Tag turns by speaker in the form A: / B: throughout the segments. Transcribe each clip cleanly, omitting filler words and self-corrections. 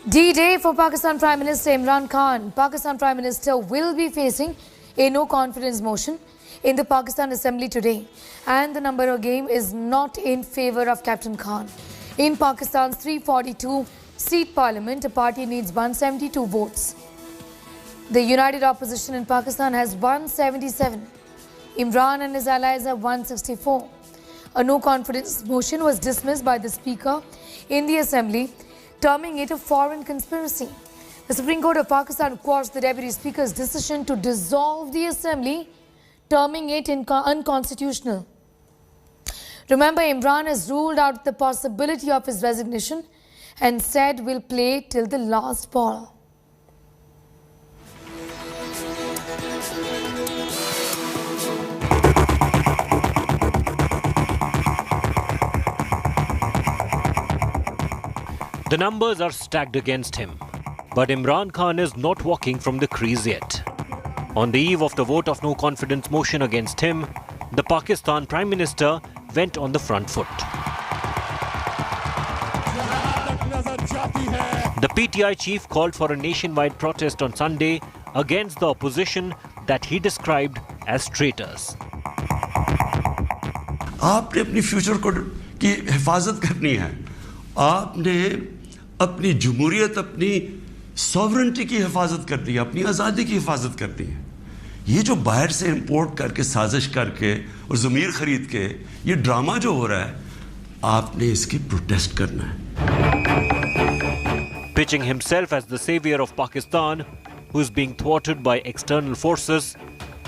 A: D-Day for Pakistan Prime Minister Imran Khan. Pakistan Prime Minister will be facing a no-confidence motion in the Pakistan Assembly today. And the number of game is not in favor of Captain Khan. In Pakistan's 342-seat parliament, a party needs 172 votes. The united opposition in Pakistan has 177. Imran and his allies have 164. A no-confidence motion was dismissed by the Speaker in the Assembly, terming it a foreign conspiracy. The Supreme Court of Pakistan quashed the Deputy Speaker's decision to dissolve the Assembly, terming it unconstitutional. Remember, Imran has ruled out the possibility of his resignation and said will play till the last ball.
B: The numbers are stacked against him, but Imran Khan is not walking from the crease yet. On the eve of the vote of no confidence motion against him, the Pakistan Prime Minister went on the front foot. The PTI chief called for a nationwide protest on Sunday against the opposition that he described as traitors.
C: आपने अपनी future को की हिफाजत करनी है, आपने अपनी जमहूरियत, अपनी सॉवरेनिटी की हिफाजत करनी है, अपनी आज़ादी की हिफाजत करनी है. ये जो बाहर से इंपोर्ट करके साजिश करके और ज़मीर खरीद के ये ड्रामा जो हो रहा है, आपने इसकी प्रोटेस्ट करना है.
B: Pitching himself as the savior of Pakistan, who is being thwarted by external forces,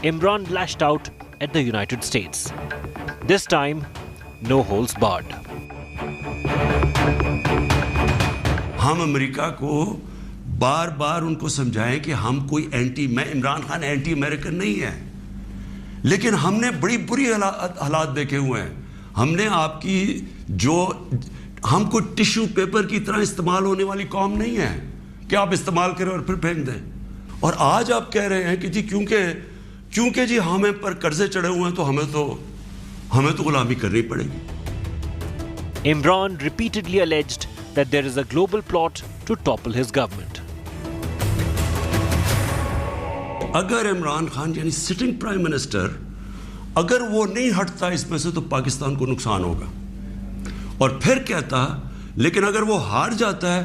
B: Imran lashed out at the United States. This time, no holds barred.
C: हम अमेरिका को बार बार उनको समझाएं कि हम कोई मैं इमरान खान एंटी अमेरिकन नहीं है, लेकिन हमने बड़ी बुरी हालात देखे हुए हैं. हमने आपकी हम कोई टिश्यू पेपर की तरह इस्तेमाल होने वाली कौम नहीं है कि आप इस्तेमाल करें और फिर फेंक दें. और आज आप कह रहे हैं कि जी क्योंकि जी हमें पर कर्जे चढ़े हुए हैं तो हमें तो गुलामी करनी पड़ेगी.
B: Imran repeatedly alleged that there is a global plot to topple his government.
C: अगर इमरान खान यानी सिटिंग प्राइम मिनिस्टर अगर वो नहीं हटता इसमें से तो पाकिस्तान को नुकसान होगा. और फिर कहता लेकिन अगर वो हार जाता है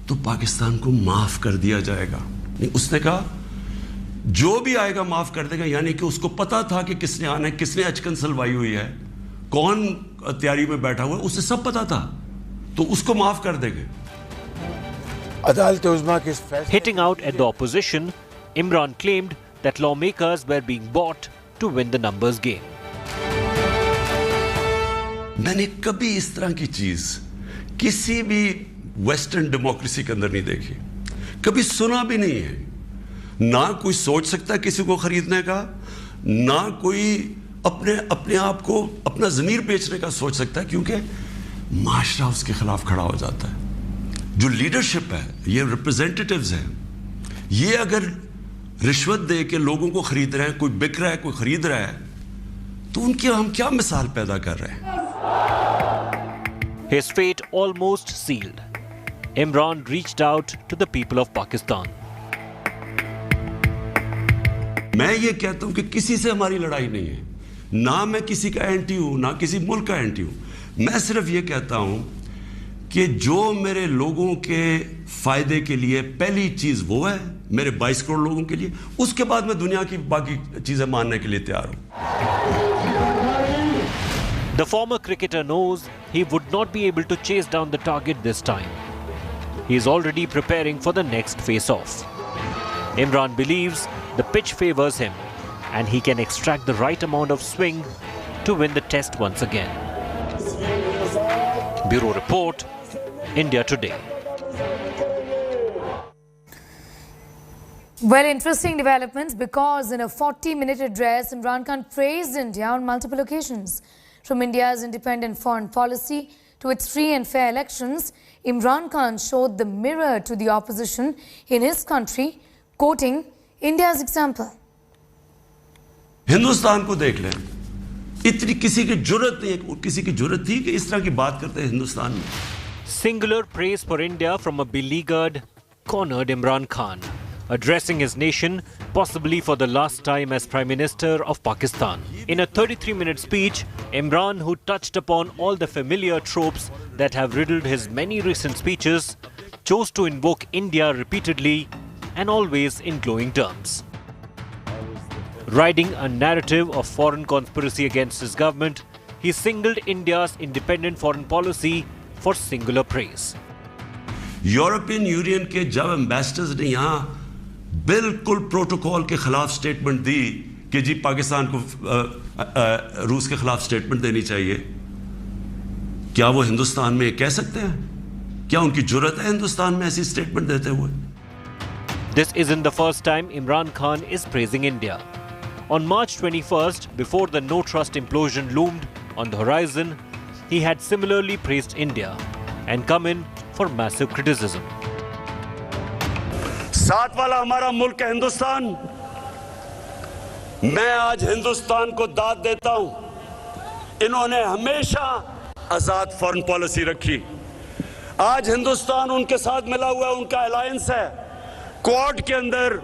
C: तो पाकिस्तान को माफ कर दिया जाएगा. नहीं, उसने कहा जो भी आएगा माफ कर देगा, यानी कि उसको पता था कि किसने आना है, किसने अचकन सलवाई हुई है, कौन तैयारी में बैठा हुआ है, उसे सब पता था, तो उसको माफ कर देंगे.
B: Hitting out at the opposition, Imran claimed that lawmakers were being bought to win the numbers game.
C: मैंने कभी इस तरह की चीज किसी भी वेस्टर्न डेमोक्रेसी के अंदर नहीं देखी, कभी सुना भी नहीं है. ना कोई सोच सकता किसी को खरीदने का, ना कोई अपने आप को अपना ज़मीर बेचने का सोच सकता है, क्योंकि माशरा उसके खिलाफ खड़ा हो जाता है. जो लीडरशिप है, ये रिप्रेजेंटेटिव्स हैं, ये अगर रिश्वत दे के लोगों को खरीद रहे हैं, कोई बिक रहा है, कोई खरीद रहा है, तो उनकी हम क्या मिसाल पैदा कर रहे हैं.
B: His fate almost sealed. Imran reached out to the people of Pakistan.
C: मैं ये कहता हूं कि किसी से हमारी लड़ाई नहीं है, ना मैं किसी का एंटी हूं, ना किसी मुल्क का एंटी हूं. मैं सिर्फ ये कहता हूं कि जो मेरे लोगों के फायदे के लिए पहली चीज वो है, मेरे 22 करोड़ लोगों के लिए, उसके बाद मैं दुनिया की बाकी चीजें मानने के लिए तैयार हूं.
B: The former cricketer knows he would not be able to chase down the target this time. He is already preparing for the next face-off. Imran believes the pitch favors him and he can extract the right amount of swing to win the test once again. Bureau Report, India Today.
A: Well, interesting developments because in a 40-minute address, Imran Khan praised India on multiple occasions. From India's independent foreign policy to its free and fair elections, Imran Khan showed the mirror to the opposition in his country, quoting India's example.
C: Hindustan को देख लें, इतनी किसी की जुर्रत नहीं है, किसी की जुर्रत थी कि इस तरह की बात करते हैं हिंदुस्तान में.
B: Singular praise for India from a beleaguered, cornered Imran Khan, addressing his nation possibly for the last time as Prime Minister of Pakistan. In a 33-minute speech, Imran, who touched upon all the familiar tropes that have riddled his many recent speeches, chose to invoke India repeatedly and always in glowing terms. Riding a narrative of foreign conspiracy against his government, he singled India's independent foreign policy for singular praise.
C: European union के जब ambassadors ने यहाँ बिल्कुल protocol के खिलाफ statement दी कि जी पाकिस्तान को रूस के खिलाफ स्टेटमेंट देनी चाहिए, क्या वो हिंदुस्तान में कह सकते हैं? क्या उनकी जुर्रत है हिंदुस्तान में ऐसी स्टेटमेंट देते हुए?
B: This isn't the first time Imran Khan is praising India. On March 21st, before the no-trust implosion loomed on the horizon, he had similarly praised India and come in for massive criticism.
C: साथ वाला हमारा मुल्क है हिंदुस्तान. मैं आज हिंदुस्तान को दाद देता हूं. इन्होंने हमेशा आजाद फॉरेन पॉलिसी रखी. आज हिंदुस्तान उनके साथ मिला हुआ है, उनका अलायंस है. क्वाड के अंदर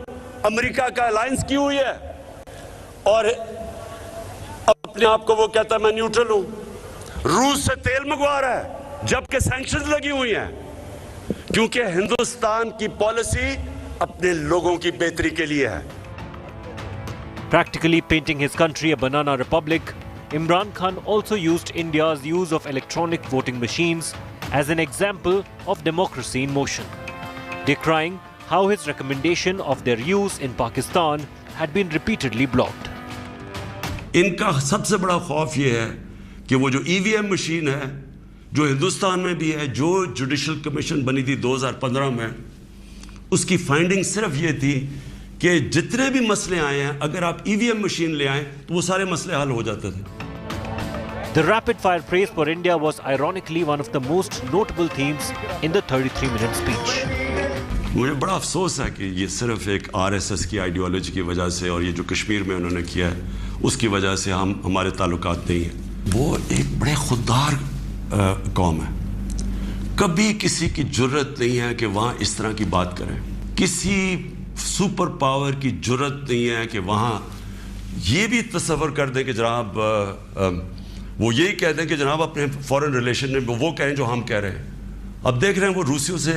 C: अमेरिका का अलायंस की हुई है और अपने आप को वो कहता है मैं न्यूट्रल हूं. रूस से तेल मंगवा रहा है जबकि सैंक्शंस लगी हुई हैं, क्योंकि हिंदुस्तान की पॉलिसी अपने लोगों की बेहतरी के लिए है.
B: Practically painting his country a banana republic, Imran Khan also used India's use of electronic voting machines as an example of democracy in motion, decrying how his recommendation of their use in Pakistan had been repeatedly blocked.
C: इनका सबसे बड़ा खौफ ये है कि वो जो EVM machine है जो हिंदुस्तान में भी है, जो जुडिशल कमीशन बनी थी 2015 में, उसकी फाइंडिंग सिर्फ ये थी कि जितने भी मसले आए हैं अगर आप ईवीएम मशीन ले आए तो वो सारे मसले हल हो जाते थे.
B: The rapid-fire praise for India was ironically one of the most notable themes in the 33-minute speech.
C: मुझे बड़ा अफसोस है कि ये सिर्फ एक आरएसएस की आइडियोलॉजी की वजह से और ये जो कश्मीर में उन्होंने किया है उसकी वजह से हमारे ताल्लुकात नहीं हैं. वो एक बड़े खुददार कौम है. कभी किसी की जुर्रत नहीं है कि वहाँ इस तरह की बात करें. किसी सुपर पावर की जुर्रत नहीं है कि वहाँ ये भी तस्वर कर दें कि जनाब वो यही कह दें कि जनाब अपने फॉरेन रिलेशन में वो कहें जो हम कह रहे हैं. अब देख रहे हैं वो रूसियों से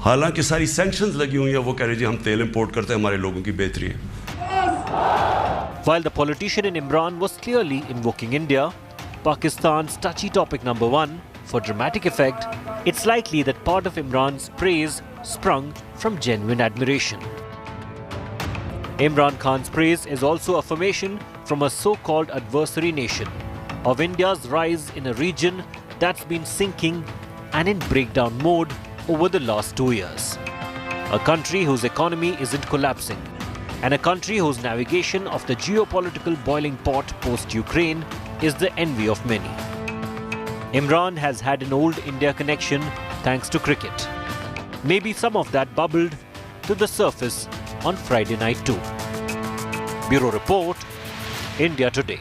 C: हालांकि सारी सैंक्शंस लगी हुई हैं, वो कह रहे जी हम तेल इंपोर्ट करते हैं, हमारे लोगों की बेहतरी है.
B: While the politician in Imran was clearly invoking India, Pakistan's touchy topic number one, for dramatic effect, it's likely that part of Imran's praise sprung from genuine admiration. Imran Khan's praise is also affirmation from a so-called adversary nation of India's rise in a region that's been sinking and in breakdown mode over the last 2 years. A country whose economy isn't collapsing, and a country whose navigation of the geopolitical boiling pot post-Ukraine is the envy of many. Imran has had an old India connection thanks to cricket. Maybe some of that bubbled to the surface on Friday night too. Bureau Report, India Today.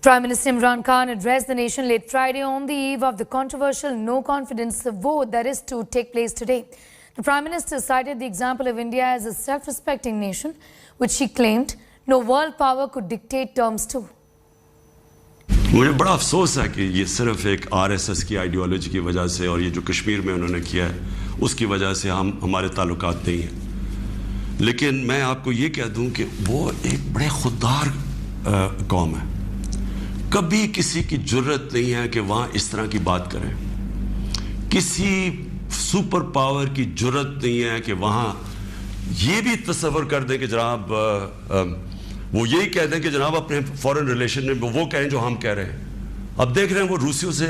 A: Prime Minister Imran Khan addressed the nation late Friday on the eve of the controversial no-confidence vote that is to take place today. The Prime Minister cited the example of India as a self-respecting nation, which she claimed no world power could dictate terms to.
C: मुझे बड़ा अफसोस है कि ये सिर्फ एक RSS की ideology की वजह से और ये जो कश्मीर में उन्होंने किया है उसकी वजह से हमारे ताल्लुकात नहीं हैं. लेकिन मैं आपको ये कह दूं कि वो एक बड़े खुददार कौम है. कभी किसी की जुर्रत नहीं है कि वहाँ इस तरह की बात करें. किसी सुपर पावर की जुर्रत नहीं है कि वहाँ ये भी तस्वर कर दें कि जनाब वो यही कह दें कि जनाब अपने फॉरेन रिलेशन में वो कहें जो हम कह रहे हैं. अब देख रहे हैं वो रूसियों से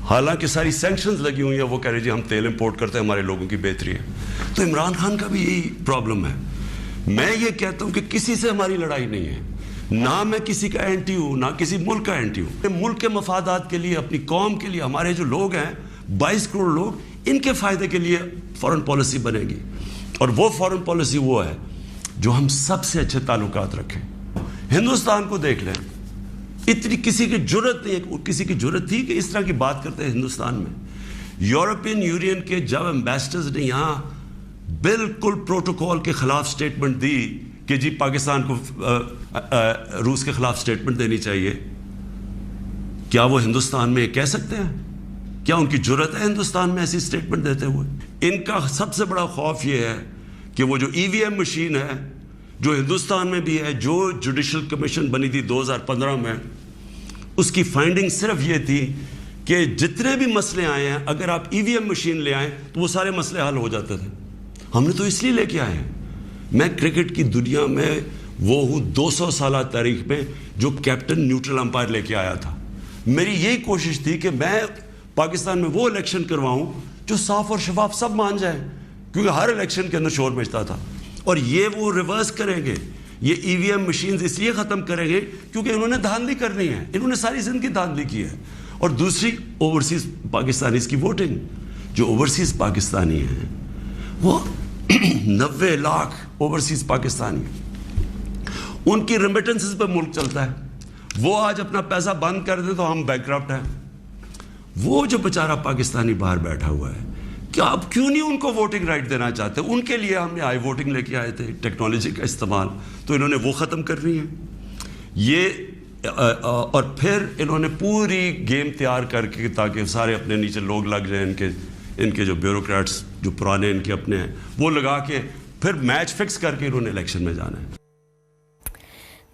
C: हालांकि सारी सैंक्शंस लगी हुई हैं, वो कह रहे जी हम तेल इंपोर्ट करते हैं, हमारे लोगों की बेहतरी है. तो इमरान खान का भी यही प्रॉब्लम है. मैं ये कहता हूँ कि किसी से हमारी लड़ाई नहीं है, ना मैं किसी का एंटी हूँ ना किसी मुल्क का एंटी हूँ. मुल्क के मफादात के लिए, अपनी कौम के लिए, हमारे जो लोग हैं 22 करोड़ लोग, इनके फ़ायदे के लिए फॉरेन पॉलिसी बनेगी. और वो फॉरेन पॉलिसी वो है जो हम सबसे अच्छे ताल्लुकात रखें. हिंदुस्तान को देख लें, اتنی کسی کی جرت نہیں, کسی کی جرت تھی کہ اس طرح کی بات کرتے ہیں ہندوستان میں. یورپین یونین کے جب ایمبیسڈرز نے یہاں بالکل پروٹوکول کے خلاف سٹیٹمنٹ دی کہ جی پاکستان کو روس کے خلاف سٹیٹمنٹ دینی چاہیے, کیا وہ ہندوستان میں کہہ سکتے ہیں؟ کیا ان کی جرت ہے ہندوستان میں ایسی سٹیٹمنٹ دیتے ہوئے؟ ان کا سب سے بڑا خوف یہ ہے کہ وہ جو ای وی ایم مشین ہے جو ہندوستان میں بھی ہے, جو جوڈیشل کمیشن بنی تھی 2015 میں, اس کی فائنڈنگ صرف یہ تھی کہ جتنے بھی مسئلے آئے ہیں اگر آپ ای وی ایم مشین لے آئیں تو وہ سارے مسئلے حل ہو جاتے تھے. ہم نے تو اس لیے لے کے آئے ہیں. میں کرکٹ کی دنیا میں وہ ہوں 200 سالہ تاریخ میں جو کیپٹن نیوٹرل امپائر لے کے آیا تھا. میری یہی کوشش تھی کہ میں پاکستان میں وہ الیکشن کرواؤں جو صاف اور شفاف سب مان جائیں, کیونکہ ہر الیکشن کے اندر شور مچتا تھا. اور یہ وہ ریورس کریں گے, یہ ای وی ایم مشینز اس لیے ختم کریں گے کیونکہ انہوں نے دھاندلی کرنی ہے, انہوں نے ساری زندگی دھاندلی کی ہے. اور دوسری اوورسیز پاکستانیز کی ووٹنگ, جو اوورسیز پاکستانی ہیں وہ 90 لاکھ اوورسیز پاکستانی, ان کی ریمیٹنسز پہ ملک چلتا ہے. وہ آج اپنا پیسہ بند کر دیں تو ہم بینکرپٹ ہیں. وہ جو بیچارہ پاکستانی باہر بیٹھا ہوا ہے, کیا آپ کیوں نہیں ان کو ووٹنگ رائٹ دینا چاہتے؟ ان کے لیے ہم نے آئی ووٹنگ لے کے آئے تھے, ٹیکنالوجی کا استعمال, تو انہوں نے وہ ختم کرنی ہے. یہ اور پھر انہوں نے پوری گیم تیار کر کے تاکہ سارے اپنے نیچے لوگ لگ جائیں, ان کے جو بیوروکریٹس جو پرانے ان کے اپنے ہیں وہ لگا کے پھر میچ فکس کر کے انہوں نے الیکشن میں جانا ہے.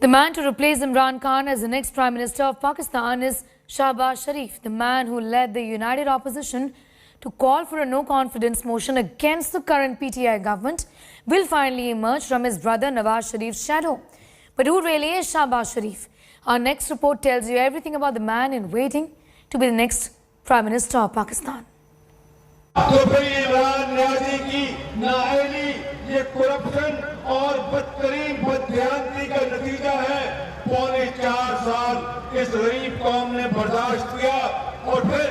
A: The man to replace Imran Khan as the next Prime Minister of Pakistan is Shahbaz Sharif, the man who led the united opposition to call for a no-confidence motion against the current PTI government, will finally emerge from his brother Nawaz Sharif's shadow. But who really is Shahbaz Sharif? Our next report tells you everything about the man in waiting to be the next Prime Minister of Pakistan.
D: تو پھر عمران نیازی کی نااہلی یہ corruption اور بدترین بددھیانتی کا نتیجہ ہے. 4.25 سال اس غریب قوم نے برداشت کیا اور پھر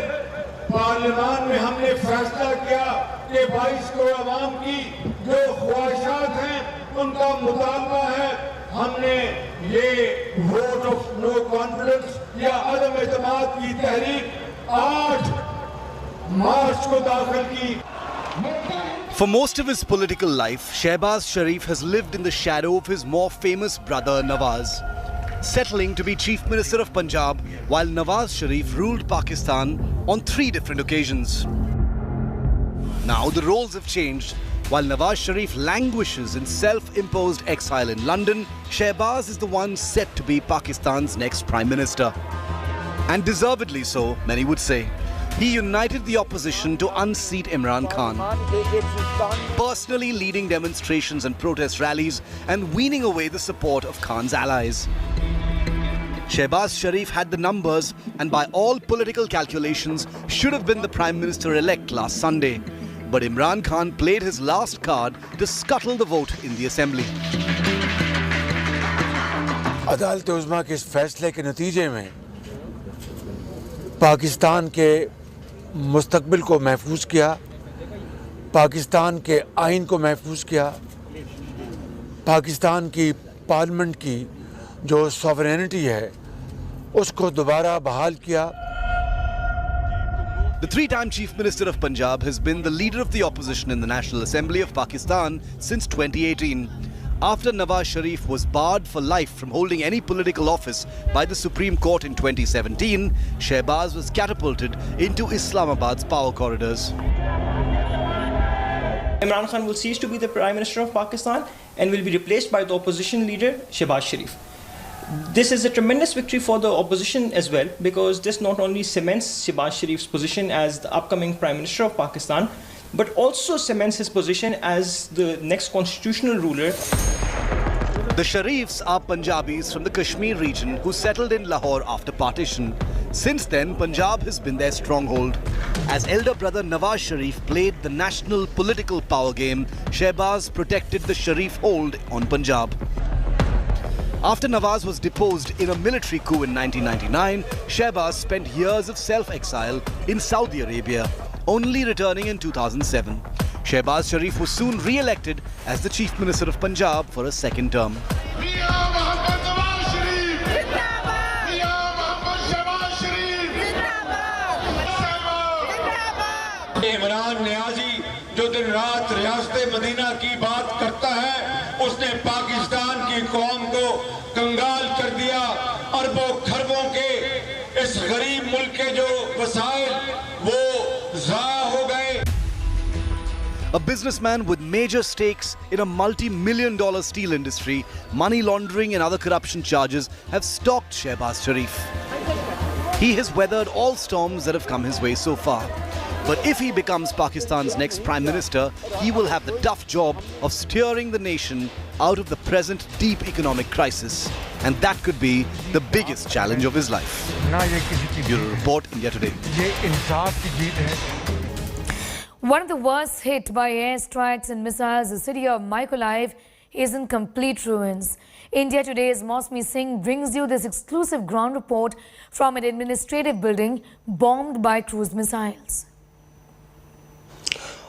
D: پارلیمان میں ہم نے فیصلہ کیا کہ 22 کروڑ عوام کی جو خواہشات ہیں ان کا مطالبہ ہے. ہم نے یہ ووٹ آف نو کانفیڈنس یا عدم اعتماد کی تحریک 8 مارچ کو داخل کی.
E: For most of his political life, Shahbaz Sharif has lived in the shadow of his more famous brother Nawaz, settling to be Chief Minister of Punjab while Nawaz Sharif ruled Pakistan on 3 different occasions. Now the roles have changed. While Nawaz Sharif languishes in self-imposed exile in London, Shahbaz is the one set to be Pakistan's next Prime Minister. And deservedly so, many would say. He united the opposition to unseat Imran Khan, personally leading demonstrations and protest rallies and weaning away the support of Khan's allies. Shahbaz Sharif had the numbers and by all political calculations should have been the Prime Minister-elect last Sunday. But Imran Khan played his last card to scuttle the vote in the assembly.
F: عدالت عظمیٰ کے اس فیصلے کے نتیجے میں پاکستان کے مستقبل کو محفوظ کیا, پاکستان کے آئین کو محفوظ کیا, پاکستان کی پارلیمنٹ کی جو سوورینٹی ہے اس کو دوبارہ بحال کیا.
E: The 3-time Chief Minister of Punjab has been the leader of the opposition in the National Assembly of Pakistan since 2018. After Nawaz Sharif was barred for life from holding any political office by the Supreme Court in 2017, Shahbaz was catapulted into Islamabad's power corridors.
G: Imran Khan will cease to be the Prime Minister of Pakistan and will be replaced by the opposition leader Shahbaz Sharif. This is a tremendous victory for the opposition as well, because this not only cements Shahbaz Sharif's position as the upcoming Prime Minister of Pakistan, but also cements his position as the next constitutional ruler.
E: The Sharifs are Punjabis from the Kashmir region who settled in Lahore after partition. Since then, Punjab has been their stronghold. As elder brother Nawaz Sharif played the national political power game, Shahbaz protected the Sharif hold on Punjab. After Nawaz was deposed in a military coup in 1999, Shahbaz spent years of self-exile in Saudi Arabia, only returning in 2007. Shahbaz Sharif was soon re-elected as the Chief Minister of Punjab for a second term.
D: Imran Niazi जो दिन रात रियासत Medina की बात करता है, उसने पाकिस्तान की कौम को कंगाल कर दिया। अरबों खरबों के इस गरीब मुल्क के जो वसाइल वो ज़ाया हो गए।
E: A businessman with major stakes in a multi-million-dollar steel industry, money laundering and other corruption charges have stalked Shahbaz Sharif. He has weathered all storms that have come his way so far. But if he becomes Pakistan's next Prime Minister, he will have the tough job of steering the nation out of the present deep economic crisis. And that could be the biggest challenge of his life. Bureau Report, India Today.
A: One of the worst hit by airstrikes and missiles, the city of Mykolaiv is in complete ruins. India Today's Mosmi Singh brings you this exclusive ground report from an administrative building bombed by cruise missiles.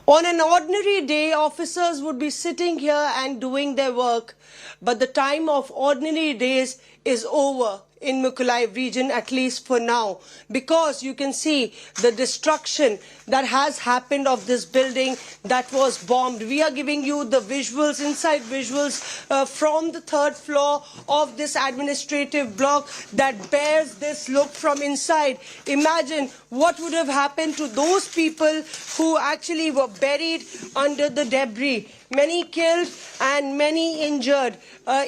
H: On an ordinary day, officers would be sitting here and doing their work. But the time of ordinary days is over in Mykolaiv region, at least for now, because you can see the destruction that has happened of this building that was bombed. We are giving you the visuals, inside visuals from the third floor of this administrative block that bears this look from inside. Imagine what would have happened to those people who actually were buried under the debris. Many killed and many injured.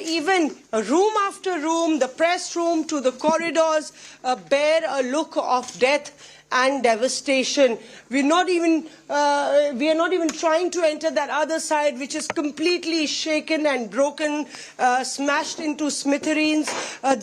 H: Even room after room, the press room to the corridors bear a look of death and devastation. We are not even trying to enter that other side, which is completely shaken and broken, smashed into smithereens.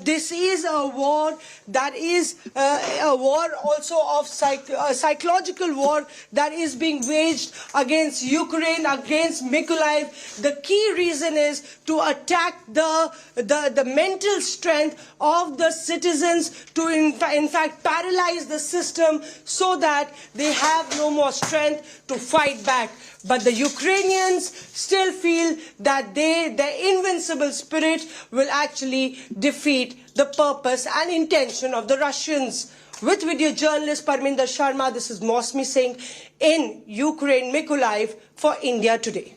H: This is a war that is a war also of psychological war that is being waged against Ukraine, against Mykolaiv. The key reason is to attack the mental strength of the citizens, to in fact paralyze the system so that they have no more strength to fight back. But the Ukrainians still feel that their invincible spirit will actually defeat the purpose and intention of the Russians. With video journalist Parminder Sharma, this is Mosmi Singh in Ukraine, Mykolaiv for India Today.